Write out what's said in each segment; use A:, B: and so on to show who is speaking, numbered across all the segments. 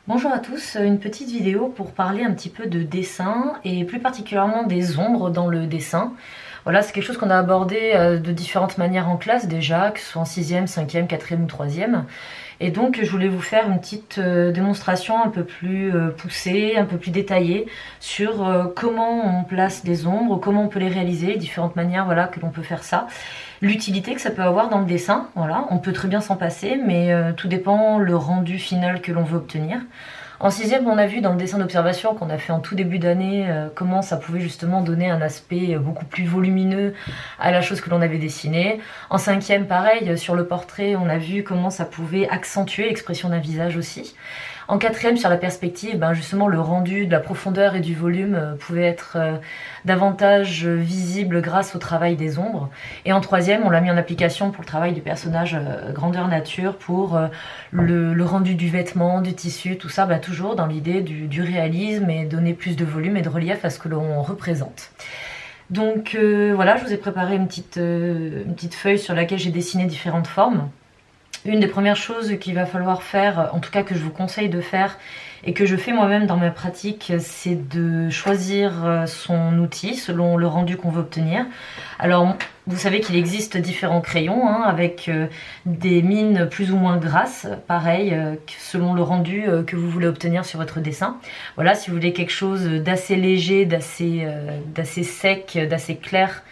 A: Bonjour à tous, une petite vidéo pour parler un petit peu de dessin et plus particulièrement des ombres dans le dessin. Voilà, c'est quelque chose qu'on a abordé de différentes manières en classe déjà, que ce soit en 6e, 5e, 4e ou 3e. Et donc je voulais vous faire une petite démonstration un peu plus poussée, un peu plus détaillée sur comment on place des ombres, comment on peut les réaliser, les différentes manières voilà, que l'on peut faire ça. L'utilité que ça peut avoir dans le dessin, voilà, on peut très bien s'en passer, mais tout dépend le rendu final que l'on veut obtenir. En 6e, on a vu dans le dessin d'observation qu'on a fait en tout début d'année comment ça pouvait justement donner un aspect beaucoup plus volumineux à la chose que l'on avait dessinée. En 5e, pareil, sur le portrait, on a vu comment ça pouvait accentuer l'expression d'un visage aussi. En 4e, sur la perspective, justement le rendu de la profondeur et du volume pouvait être davantage visible grâce au travail des ombres. Et en 3e, on l'a mis en application pour le travail du personnage grandeur nature, pour le rendu du vêtement, du tissu, tout ça, toujours dans l'idée du réalisme et donner plus de volume et de relief à ce que l'on représente. Donc voilà, je vous ai préparé une petite feuille sur laquelle j'ai dessiné différentes formes. Une des premières choses qu'il va falloir faire, en tout cas que je vous conseille de faire et que je fais moi-même dans ma pratique, c'est de choisir son outil selon le rendu qu'on veut obtenir. Alors vous savez qu'il existe différents crayons avec des mines plus ou moins grasses, pareil, selon le rendu que vous voulez obtenir sur votre dessin. Voilà, si vous voulez quelque chose d'assez léger, d'assez sec, d'assez clair,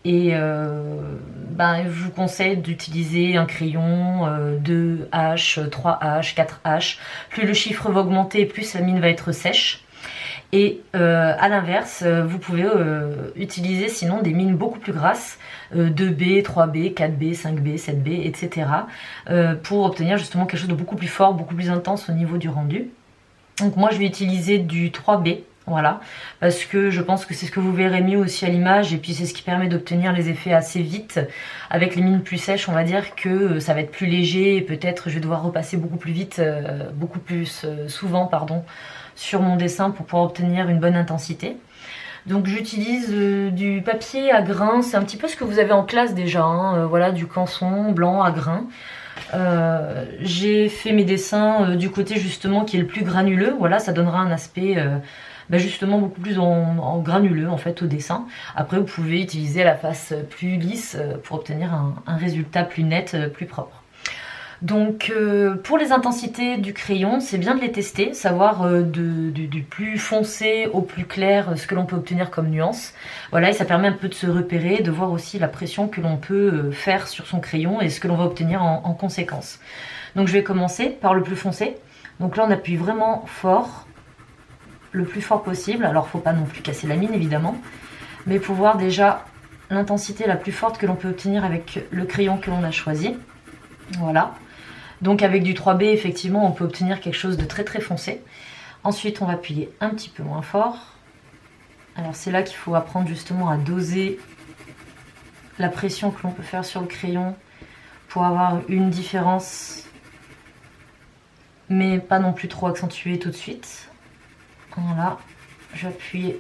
A: et je vous conseille d'utiliser un crayon 2H, 3H, 4H. Plus le chiffre va augmenter, plus la mine va être sèche. Et à l'inverse, vous pouvez utiliser sinon des mines beaucoup plus grasses, 2B, 3B, 4B, 5B, 7B, etc. Pour obtenir justement quelque chose de beaucoup plus fort, beaucoup plus intense au niveau du rendu. Donc moi je vais utiliser du 3B. Voilà, parce que je pense que c'est ce que vous verrez mieux aussi à l'image, et puis c'est ce qui permet d'obtenir les effets assez vite. Avec les mines plus sèches, on va dire que ça va être plus léger, et peut-être je vais devoir repasser beaucoup plus vite, beaucoup plus souvent, pardon, sur mon dessin pour pouvoir obtenir une bonne intensité. Donc j'utilise du papier à grains, c'est un petit peu ce que vous avez en classe déjà, voilà, du canson blanc à grains. J'ai fait mes dessins du côté justement qui est le plus granuleux, voilà, ça donnera un aspect justement beaucoup plus en granuleux en fait au dessin. Après vous pouvez utiliser la face plus lisse pour obtenir un résultat plus net, plus propre. Donc pour les intensités du crayon, c'est bien de les tester, savoir du plus foncé au plus clair ce que l'on peut obtenir comme nuance. Voilà, et ça permet un peu de se repérer, de voir aussi la pression que l'on peut faire sur son crayon et ce que l'on va obtenir en conséquence. Donc je vais commencer par le plus foncé. Donc là on appuie vraiment fort, le plus fort possible. Alors faut pas non plus casser la mine évidemment, mais pour voir déjà l'intensité la plus forte que l'on peut obtenir avec le crayon que l'on a choisi. Voilà. Donc avec du 3B, effectivement, on peut obtenir quelque chose de très très foncé. Ensuite, on va appuyer un petit peu moins fort. Alors c'est là qu'il faut apprendre justement à doser la pression que l'on peut faire sur le crayon pour avoir une différence, mais pas non plus trop accentuée tout de suite. Voilà, je vais appuyer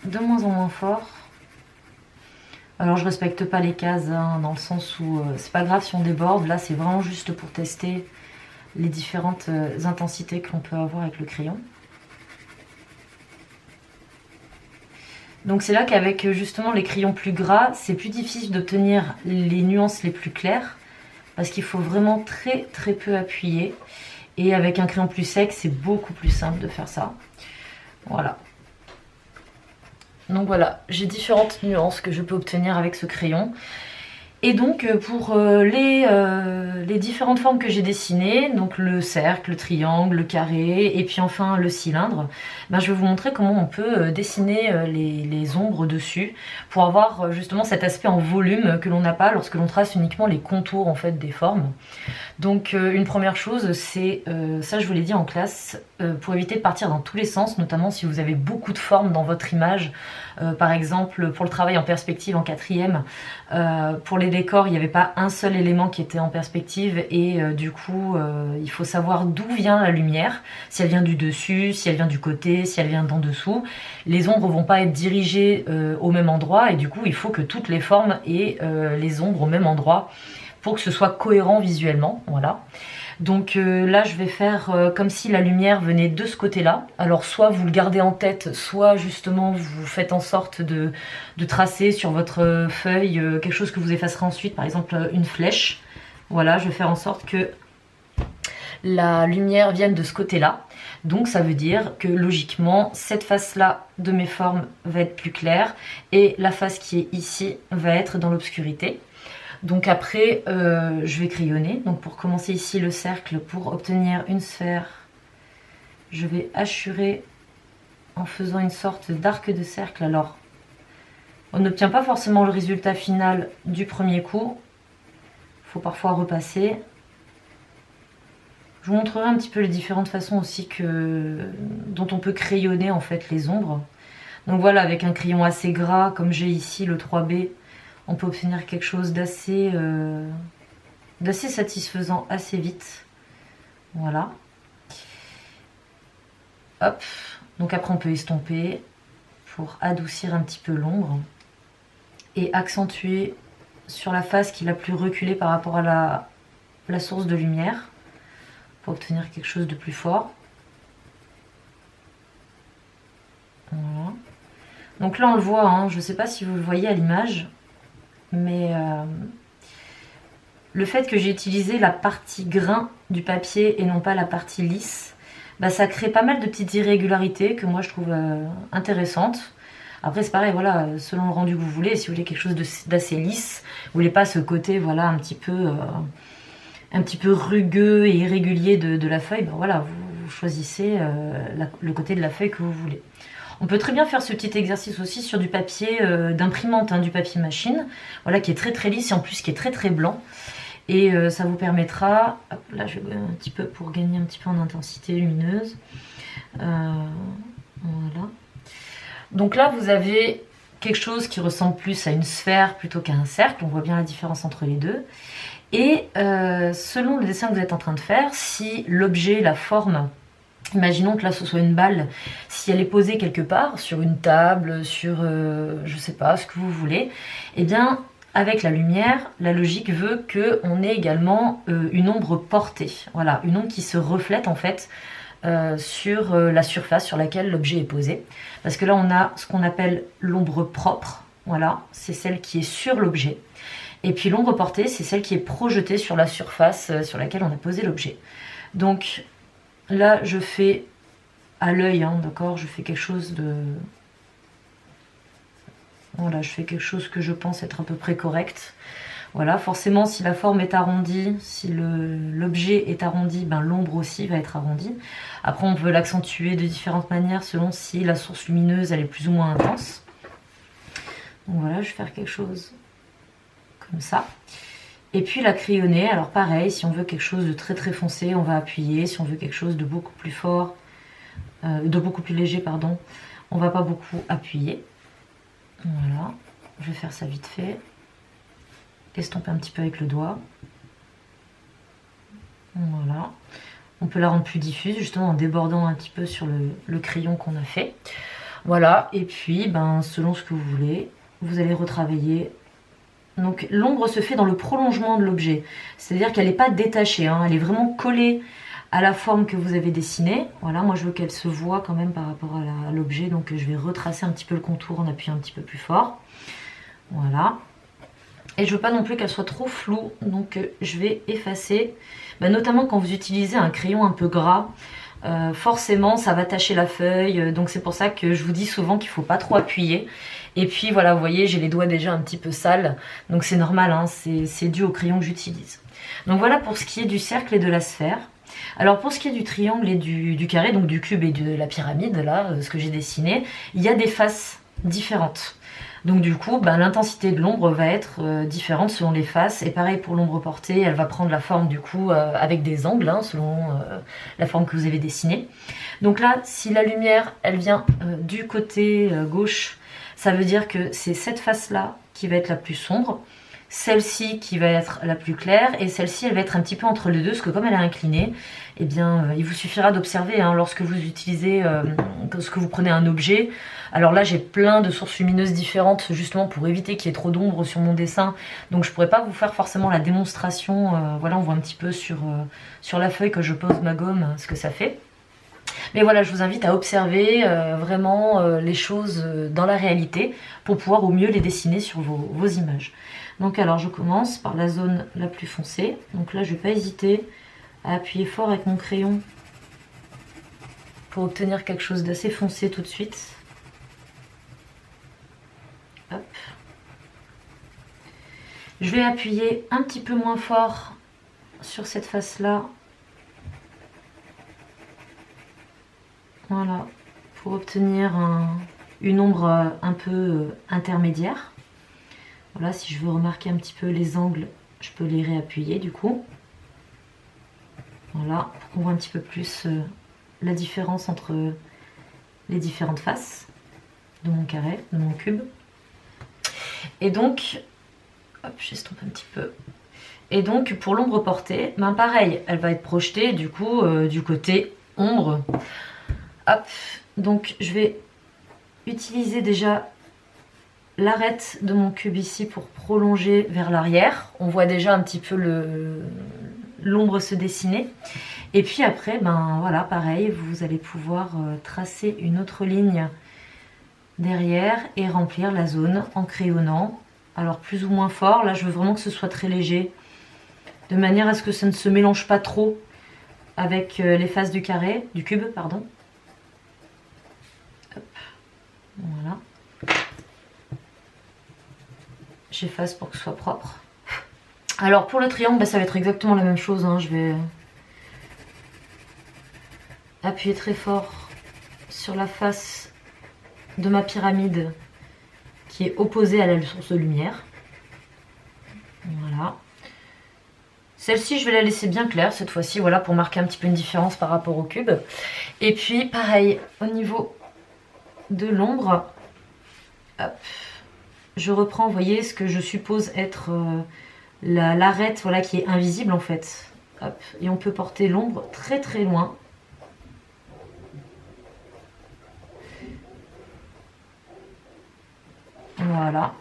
A: de moins en moins fort. Alors je respecte pas les cases dans le sens où c'est pas grave si on déborde, là c'est vraiment juste pour tester les différentes intensités que l'on peut avoir avec le crayon. Donc c'est là qu'avec justement les crayons plus gras, c'est plus difficile d'obtenir les nuances les plus claires parce qu'il faut vraiment très très peu appuyer, et avec un crayon plus sec c'est beaucoup plus simple de faire ça. Voilà. Donc voilà, j'ai différentes nuances que je peux obtenir avec ce crayon. Et donc pour les différentes formes que j'ai dessinées, donc le cercle, le triangle, le carré et puis enfin le cylindre, je vais vous montrer comment on peut dessiner les ombres dessus pour avoir justement cet aspect en volume que l'on n'a pas lorsque l'on trace uniquement les contours en fait des formes. Donc une première chose, c'est, ça je vous l'ai dit en classe, pour éviter de partir dans tous les sens, notamment si vous avez beaucoup de formes dans votre image. Par exemple pour le travail en perspective en 4e, pour les décors il n'y avait pas un seul élément qui était en perspective, et du coup il faut savoir d'où vient la lumière, si elle vient du dessus, si elle vient du côté, si elle vient d'en dessous. Les ombres ne vont pas être dirigées au même endroit, et du coup il faut que toutes les formes aient les ombres au même endroit pour que ce soit cohérent visuellement. Voilà. Donc là je vais faire comme si la lumière venait de ce côté-là. Alors soit vous le gardez en tête, soit justement vous faites en sorte de tracer sur votre feuille quelque chose que vous effacerez ensuite, par exemple une flèche. Voilà, je vais faire en sorte que la lumière vienne de ce côté-là. Donc ça veut dire que logiquement, cette face-là de mes formes va être plus claire et la face qui est ici va être dans l'obscurité. Donc après, je vais crayonner. Donc pour commencer ici le cercle, pour obtenir une sphère, je vais hachurer en faisant une sorte d'arc de cercle. Alors, on n'obtient pas forcément le résultat final du premier coup. Il faut parfois repasser. Je vous montrerai un petit peu les différentes façons aussi dont on peut crayonner en fait les ombres. Donc voilà, avec un crayon assez gras, comme j'ai ici le 3B, on peut obtenir quelque chose d'assez satisfaisant assez vite. Voilà. Hop. Donc après on peut estomper pour adoucir un petit peu l'ombre et accentuer sur la face qui est la plus reculée par rapport à la source de lumière pour obtenir quelque chose de plus fort. Voilà. Donc là on le voit, hein, je ne sais pas si vous le voyez à l'image, mais le fait que j'ai utilisé la partie grain du papier et non pas la partie lisse, bah, ça crée pas mal de petites irrégularités que moi je trouve intéressantes. Après c'est pareil, voilà, selon le rendu que vous voulez, si vous voulez quelque chose d'assez lisse, vous voulez pas ce côté voilà un petit peu rugueux et irrégulier de la feuille, ben voilà, vous choisissez le côté de la feuille que vous voulez. On peut très bien faire ce petit exercice aussi sur du papier d'imprimante, hein, du papier machine, voilà, qui est très très lisse et en plus qui est très très blanc. Et ça vous permettra, hop, là je vais un petit peu pour gagner un petit peu en intensité lumineuse. Voilà. Donc là vous avez quelque chose qui ressemble plus à une sphère plutôt qu'à un cercle, on voit bien la différence entre les deux. Et selon le dessin que vous êtes en train de faire, si l'objet, la forme, imaginons que là ce soit une balle, si elle est posée quelque part, sur une table, sur je sais pas, ce que vous voulez, eh bien avec la lumière, la logique veut qu'on ait également une ombre portée. Voilà, une ombre qui se reflète en fait sur la surface sur laquelle l'objet est posé. Parce que là on a ce qu'on appelle l'ombre propre, voilà, c'est celle qui est sur l'objet. Et puis l'ombre portée, c'est celle qui est projetée sur la surface sur laquelle on a posé l'objet. Donc là, je fais à l'œil, hein, d'accord, je fais quelque chose de... Voilà, je fais quelque chose que je pense être à peu près correct. Voilà, forcément, si la forme est arrondie, si l'objet est arrondi, ben, l'ombre aussi va être arrondie. Après, on peut l'accentuer de différentes manières selon si la source lumineuse, elle est plus ou moins intense. Donc voilà, je vais faire quelque chose comme ça. Et puis la crayonner, alors pareil, si on veut quelque chose de très très foncé, on va appuyer. Si on veut quelque chose de beaucoup plus fort, de beaucoup plus léger, pardon, on va pas beaucoup appuyer. Voilà, je vais faire ça vite fait. Estomper un petit peu avec le doigt. Voilà. On peut la rendre plus diffuse, justement en débordant un petit peu sur le crayon qu'on a fait. Voilà, et puis, ben, selon ce que vous voulez, vous allez retravailler. Donc l'ombre se fait dans le prolongement de l'objet, c'est-à-dire qu'elle n'est pas détachée, hein, elle est vraiment collée à la forme que vous avez dessinée. Voilà, moi je veux qu'elle se voit quand même par rapport à l'objet, donc je vais retracer un petit peu le contour en appuyant un petit peu plus fort. Voilà. Et je veux pas non plus qu'elle soit trop floue, donc je vais effacer, notamment quand vous utilisez un crayon un peu gras. Forcément ça va tacher la feuille, donc c'est pour ça que je vous dis souvent qu'il ne faut pas trop appuyer. Et puis voilà, vous voyez, j'ai les doigts déjà un petit peu sales, donc c'est normal, hein, c'est dû au crayon que j'utilise. Donc voilà pour ce qui est du cercle et de la sphère. Alors pour ce qui est du triangle et du carré, donc du cube et de la pyramide, là, ce que j'ai dessiné, il y a des faces différentes. Donc du coup, l'intensité de l'ombre va être différente selon les faces. Et pareil pour l'ombre portée, elle va prendre la forme du coup avec des angles, hein, selon la forme que vous avez dessinée. Donc là, si la lumière, elle vient du côté gauche, ça veut dire que c'est cette face-là qui va être la plus sombre. celle-ci qui va être la plus claire et celle-ci elle va être un petit peu entre les deux parce que comme elle est inclinée, eh bien il vous suffira d'observer hein, lorsque vous utilisez, lorsque vous prenez un objet. Alors là j'ai plein de sources lumineuses différentes justement pour éviter qu'il y ait trop d'ombre sur mon dessin, donc je pourrais pas vous faire forcément la démonstration, voilà on voit un petit peu sur la feuille que je pose ma gomme ce que ça fait. Mais voilà, je vous invite à observer vraiment les choses dans la réalité pour pouvoir au mieux les dessiner sur vos images. Donc alors je commence par la zone la plus foncée. Donc là je ne vais pas hésiter à appuyer fort avec mon crayon pour obtenir quelque chose d'assez foncé tout de suite. Hop. Je vais appuyer un petit peu moins fort sur cette face là. Voilà, pour obtenir une ombre un peu intermédiaire. Voilà, si je veux remarquer un petit peu les angles, je peux les réappuyer du coup. Voilà, pour qu'on voit un petit peu plus la différence entre les différentes faces de mon carré, de mon cube. Et donc, hop, j'estompe un petit peu. Et donc, pour l'ombre portée, ben pareil, elle va être projetée du coup du côté ombre. Hop, donc je vais utiliser déjà l'arête de mon cube ici pour prolonger vers l'arrière. On voit déjà un petit peu l'ombre se dessiner. Et puis après, ben voilà, pareil, vous allez pouvoir tracer une autre ligne derrière et remplir la zone en crayonnant. Alors plus ou moins fort, là je veux vraiment que ce soit très léger, de manière à ce que ça ne se mélange pas trop avec les faces du carré, du cube, pardon. Hop. Voilà. J'efface pour que ce soit propre. Alors pour le triangle, bah, ça va être exactement la même chose. Hein. Je vais appuyer très fort sur la face de ma pyramide qui est opposée à la source de lumière. Voilà. Celle-ci, je vais la laisser bien claire cette fois-ci, voilà, pour marquer un petit peu une différence par rapport au cube. Et puis pareil, au niveau de l'ombre, je reprends, vous voyez, ce que je suppose être l'arête, voilà, qui est invisible en fait. Hop, et on peut porter l'ombre très très loin. Voilà.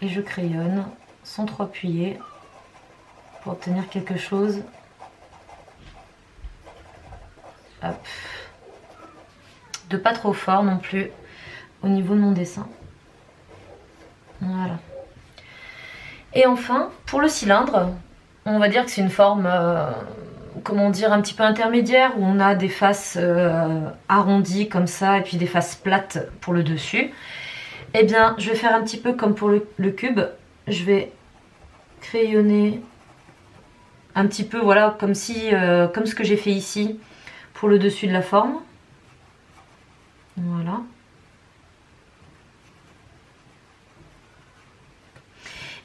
A: Et je crayonne sans trop appuyer pour obtenir quelque chose. Hop. De pas trop fort non plus au niveau de mon dessin. Voilà. Et enfin, pour le cylindre, on va dire que c'est une forme, comment dire, un petit peu intermédiaire, où on a des faces arrondies comme ça, et puis des faces plates pour le dessus. Eh bien, je vais faire un petit peu comme pour le cube. Je vais crayonner un petit peu, voilà, comme si, comme ce que j'ai fait ici pour le dessus de la forme. Voilà.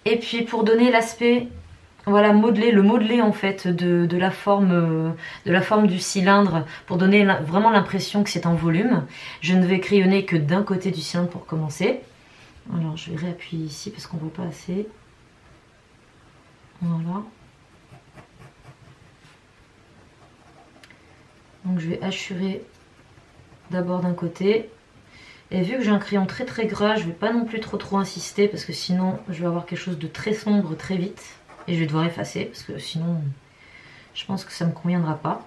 A: Et puis pour donner l'aspect, voilà, le modelé en fait de la forme du cylindre, pour donner vraiment l'impression que c'est en volume, je ne vais crayonner que d'un côté du cylindre pour commencer. Alors je vais réappuyer ici parce qu'on ne voit pas assez. Voilà. Donc je vais hachurer d'abord d'un côté. Et vu que j'ai un crayon très très gras, je vais pas non plus trop insister parce que sinon je vais avoir quelque chose de très sombre très vite. Et je vais devoir effacer parce que sinon je pense que ça me conviendra pas.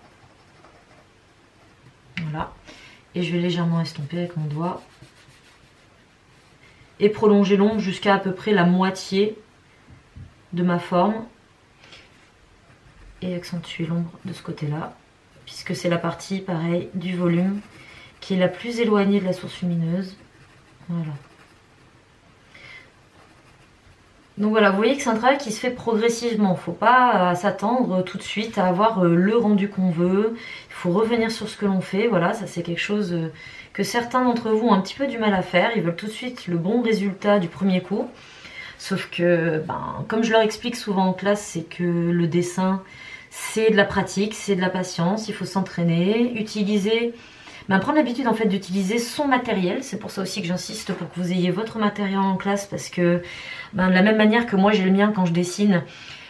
A: Voilà. Et je vais légèrement estomper avec mon doigt. Et prolonger l'ombre jusqu'à à peu près la moitié de ma forme. Et accentuer l'ombre de ce côté-là. Puisque c'est la partie, pareil, du volume qui est la plus éloignée de la source lumineuse. Voilà. Donc voilà, vous voyez que c'est un travail qui se fait progressivement. Il ne faut pas s'attendre tout de suite à avoir le rendu qu'on veut. Il faut revenir sur ce que l'on fait. Voilà, ça c'est quelque chose que certains d'entre vous ont un petit peu du mal à faire. Ils veulent tout de suite le bon résultat du premier coup. Sauf que, comme je leur explique souvent en classe, c'est que le dessin, c'est de la pratique, c'est de la patience. Il faut s'entraîner, utiliser Ben, prendre l'habitude en fait d'utiliser son matériel, c'est pour ça aussi que j'insiste pour que vous ayez votre matériel en classe, parce que ben, de la même manière que moi j'ai le mien quand je dessine,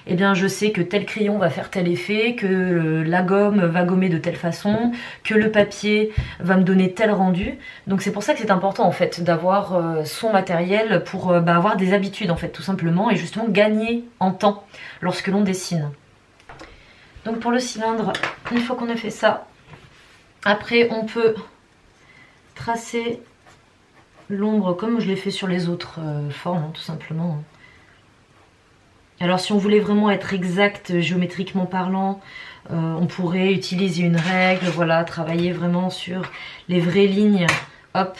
A: eh bien je sais que tel crayon va faire tel effet, que la gomme va gommer de telle façon, que le papier va me donner tel rendu. Donc c'est pour ça que c'est important en fait d'avoir son matériel pour avoir des habitudes en fait tout simplement, et justement gagner en temps lorsque l'on dessine. Donc pour le cylindre, une fois qu'on a fait ça, après on peut tracer l'ombre comme je l'ai fait sur les autres formes, hein, tout simplement. Alors si on voulait vraiment être exact géométriquement parlant, on pourrait utiliser une règle, voilà, travailler vraiment sur les vraies lignes, hop,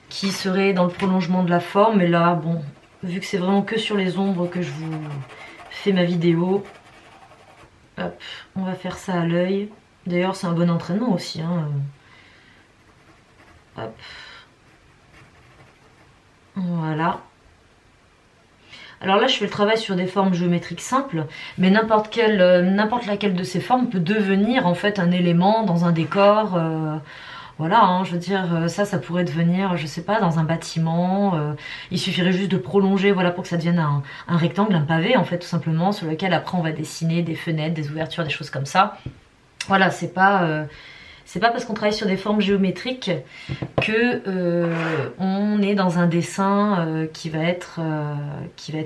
A: qui seraient dans le prolongement de la forme. Mais là, bon, vu que c'est vraiment que sur les ombres que je vous fais ma vidéo, hop, on va faire ça à l'œil. D'ailleurs, c'est un bon entraînement aussi, hein. Hop. Voilà. Alors là, je fais le travail sur des formes géométriques simples, mais n'importe laquelle de ces formes peut devenir en fait un élément dans un décor. Voilà, hein, je veux dire, ça pourrait devenir, je sais pas, dans un bâtiment. Il suffirait juste de prolonger, voilà, pour que ça devienne un rectangle, un pavé, en fait, tout simplement, sur lequel après on va dessiner des fenêtres, des ouvertures, des choses comme ça. Voilà, c'est pas parce qu'on travaille sur des formes géométriques que on est dans un dessin qui va être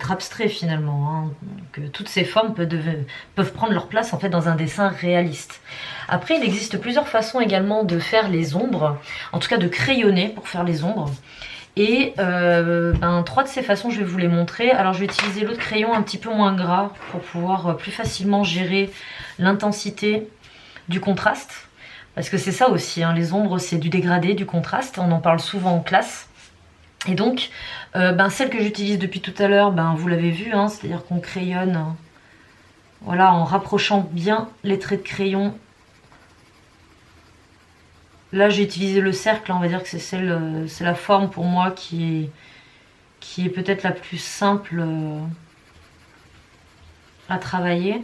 A: abstrait finalement, hein. Que toutes ces formes peuvent prendre leur place en fait dans un dessin réaliste. Après, il existe plusieurs façons également de faire les ombres, en tout cas de crayonner pour faire les ombres. Et trois de ces façons, je vais vous les montrer. Alors je vais utiliser l'autre crayon un petit peu moins gras pour pouvoir plus facilement gérer l'intensité du contraste. Parce que c'est ça aussi, hein, les ombres c'est du dégradé, du contraste, on en parle souvent en classe. Et donc, celle que j'utilise depuis tout à l'heure, vous l'avez vu, hein, c'est-à-dire qu'on crayonne, voilà, en rapprochant bien les traits de crayon. Là j'ai utilisé le cercle, on va dire que c'est la forme pour moi qui est peut-être la plus simple à travailler.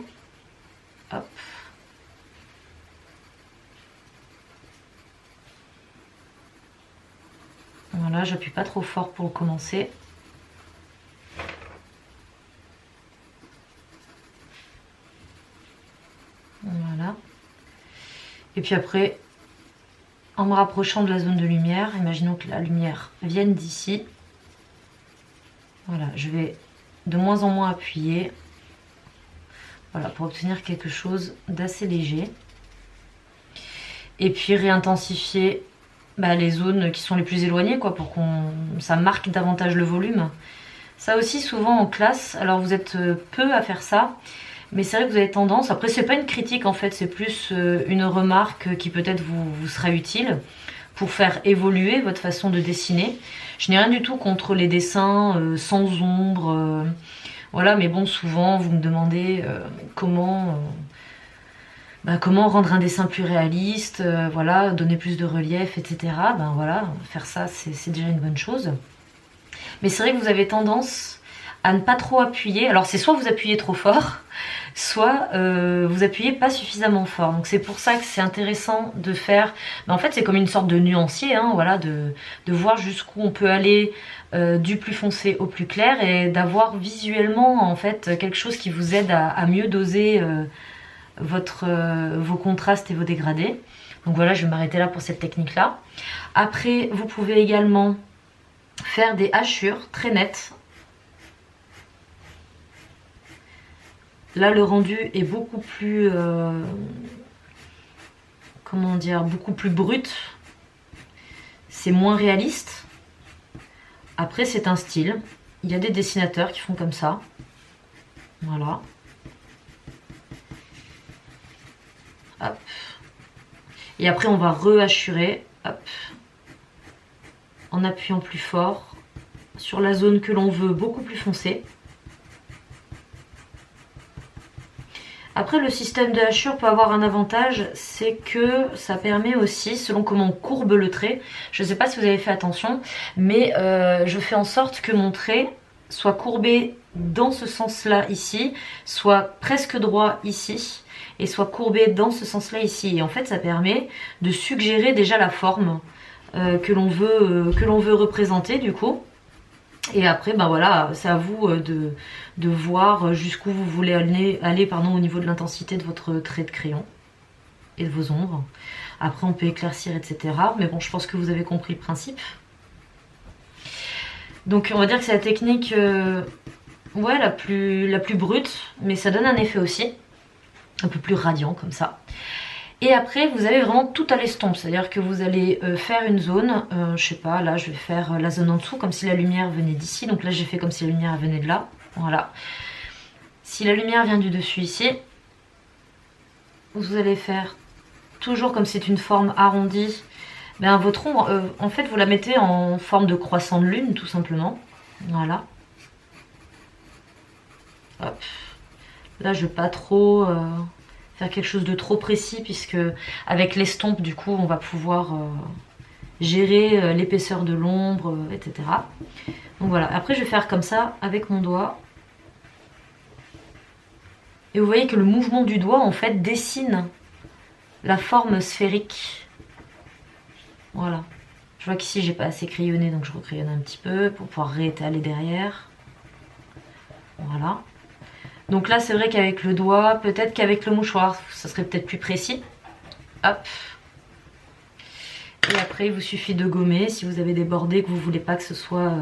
A: Hop. Voilà, j'appuie pas trop fort pour commencer. Voilà. Et puis après, en me rapprochant de la zone de lumière, imaginons que la lumière vienne d'ici. Voilà, je vais de moins en moins appuyer. Voilà, pour obtenir quelque chose d'assez léger. Et puis réintensifier les zones qui sont les plus éloignées, quoi, pour ça marque davantage le volume. Ça aussi, souvent en classe, alors vous êtes peu à faire ça, mais c'est vrai que vous avez tendance, après c'est pas une critique en fait, c'est plus une remarque qui peut-être vous sera utile pour faire évoluer votre façon de dessiner. Je n'ai rien du tout contre les dessins sans ombre, voilà, mais bon, souvent vous me demandez comment rendre un dessin plus réaliste, voilà, donner plus de relief, etc. Voilà, faire ça, c'est déjà une bonne chose. Mais c'est vrai que vous avez tendance à ne pas trop appuyer. Alors c'est soit vous appuyez trop fort, soit vous appuyez pas suffisamment fort. Donc c'est pour ça que c'est intéressant de faire... en fait c'est comme une sorte de nuancier, hein, voilà, de voir jusqu'où on peut aller du plus foncé au plus clair, et d'avoir visuellement en fait quelque chose qui vous aide à mieux doser vos contrastes et vos dégradés. Donc voilà, je vais m'arrêter là pour cette technique là. Après vous pouvez également faire des hachures très nettes. Là le rendu est beaucoup plus comment dire, beaucoup plus brut, c'est moins réaliste. Après c'est un style, il y a des dessinateurs qui font comme ça, voilà. Hop. Et après on va rehachurer, hop, en appuyant plus fort sur la zone que l'on veut beaucoup plus foncée. Après le système de hachure peut avoir un avantage, c'est que ça permet aussi, selon comment on courbe le trait, je ne sais pas si vous avez fait attention, mais je fais en sorte que mon trait soit courbé dans ce sens-là ici, soit presque droit ici, et soit courbé dans ce sens-là ici. Et en fait, ça permet de suggérer déjà la forme que l'on veut représenter du coup. Et après, ben voilà, c'est à vous de voir jusqu'où vous voulez aller au niveau de l'intensité de votre trait de crayon et de vos ombres. Après, on peut éclaircir, etc. Mais bon, je pense que vous avez compris le principe. Donc, on va dire que c'est la technique ouais, la plus brute, mais ça donne un effet aussi. Un peu plus radiant, comme ça. Et après, vous avez vraiment tout à l'estompe, c'est-à-dire que vous allez faire une zone, je sais pas, là je vais faire la zone en dessous, comme si la lumière venait d'ici, donc là j'ai fait comme si la lumière venait de là, voilà. Si la lumière vient du dessus ici, vous allez faire toujours comme c'est une forme arrondie, ben, votre ombre, en fait vous la mettez en forme de croissant de lune, tout simplement, voilà. Hop. Là je vais pas trop... faire quelque chose de trop précis puisque avec l'estompe du coup on va pouvoir gérer l'épaisseur de l'ombre, etc. Donc voilà, après je vais faire comme ça avec mon doigt. Et vous voyez que le mouvement du doigt en fait dessine la forme sphérique. Voilà. Je vois qu'ici j'ai pas assez crayonné donc je recrayonne un petit peu pour pouvoir réétaler derrière. Voilà. Donc là, c'est vrai qu'avec le doigt, peut-être qu'avec le mouchoir, ça serait peut-être plus précis. Hop. Et après, il vous suffit de gommer. Si vous avez des bordées que vous voulez pas que ce soit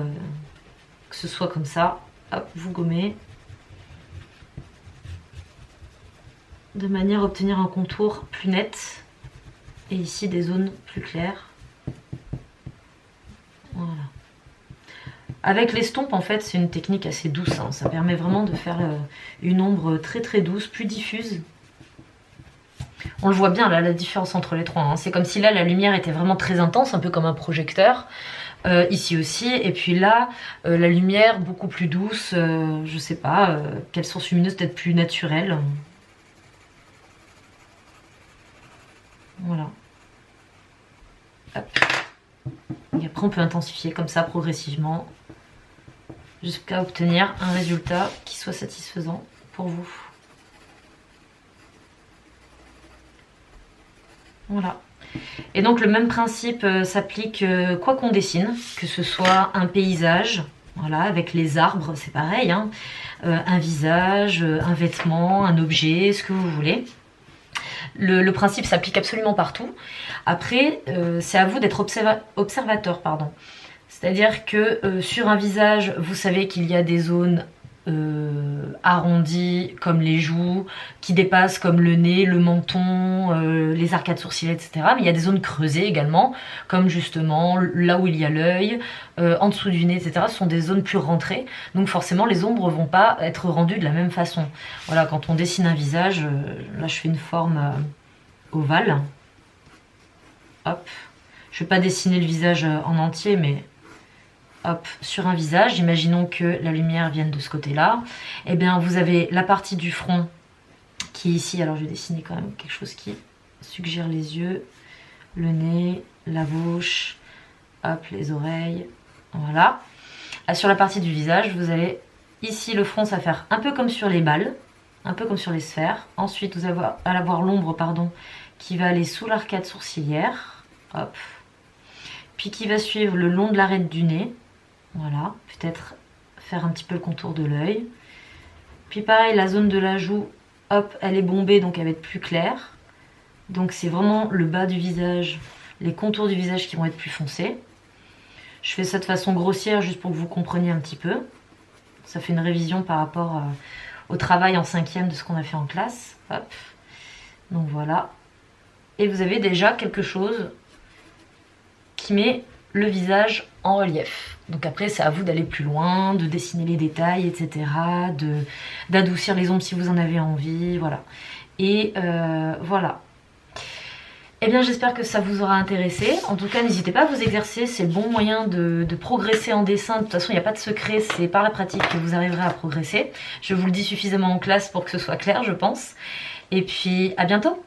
A: comme ça, hop, vous gommez. De manière à obtenir un contour plus net. Et ici, des zones plus claires. Voilà. Avec l'estompe, en fait, c'est une technique assez douce. Hein. Ça permet vraiment de faire une ombre très très douce, plus diffuse. On le voit bien, là, la différence entre les trois. Hein. C'est comme si là, la lumière était vraiment très intense, un peu comme un projecteur. Ici aussi. Et puis là, la lumière beaucoup plus douce. Je sais pas, quelle source lumineuse peut-être plus naturelle. Voilà. Hop. Et après, on peut intensifier comme ça, progressivement. Jusqu'à obtenir un résultat qui soit satisfaisant pour vous. Voilà. Et donc le même principe s'applique quoi qu'on dessine, que ce soit un paysage, voilà, avec les arbres, c'est pareil, hein, un visage, un vêtement, un objet, ce que vous voulez. Le principe s'applique absolument partout. Après, c'est à vous d'être observateur, pardon. C'est-à-dire que sur un visage, vous savez qu'il y a des zones arrondies, comme les joues, qui dépassent comme le nez, le menton, les arcades sourcilières, etc. Mais il y a des zones creusées également, comme justement là où il y a l'œil, en dessous du nez, etc. Ce sont des zones plus rentrées. Donc forcément, les ombres vont pas être rendues de la même façon. Voilà, quand on dessine un visage, là je fais une forme ovale. Hop. Je ne vais pas dessiner le visage en entier, mais... Hop, sur un visage, imaginons que la lumière vienne de ce côté-là, et bien vous avez la partie du front qui est ici, alors je vais dessiner quand même quelque chose qui suggère les yeux, le nez, la bouche, hop, les oreilles, voilà. Sur la partie du visage, vous allez, ici le front, ça va faire un peu comme sur les balles, un peu comme sur les sphères, ensuite vous allez avoir l'ombre, pardon, qui va aller sous l'arcade sourcilière, hop, puis qui va suivre le long de l'arête du nez. Voilà, peut-être faire un petit peu le contour de l'œil. Puis pareil, la zone de la joue, hop, elle est bombée, donc elle va être plus claire. Donc c'est vraiment le bas du visage, les contours du visage qui vont être plus foncés. Je fais ça de façon grossière, juste pour que vous compreniez un petit peu. Ça fait une révision par rapport au travail en 5e de ce qu'on a fait en classe. Hop. Donc voilà. Et vous avez déjà quelque chose qui met le visage en relief. Donc après, c'est à vous d'aller plus loin, de dessiner les détails, etc. D'adoucir les ombres si vous en avez envie, voilà. Et voilà. Eh bien, j'espère que ça vous aura intéressé. En tout cas, n'hésitez pas à vous exercer, c'est le bon moyen de progresser en dessin. De toute façon, il n'y a pas de secret, c'est par la pratique que vous arriverez à progresser. Je vous le dis suffisamment en classe pour que ce soit clair, je pense. Et puis, à bientôt!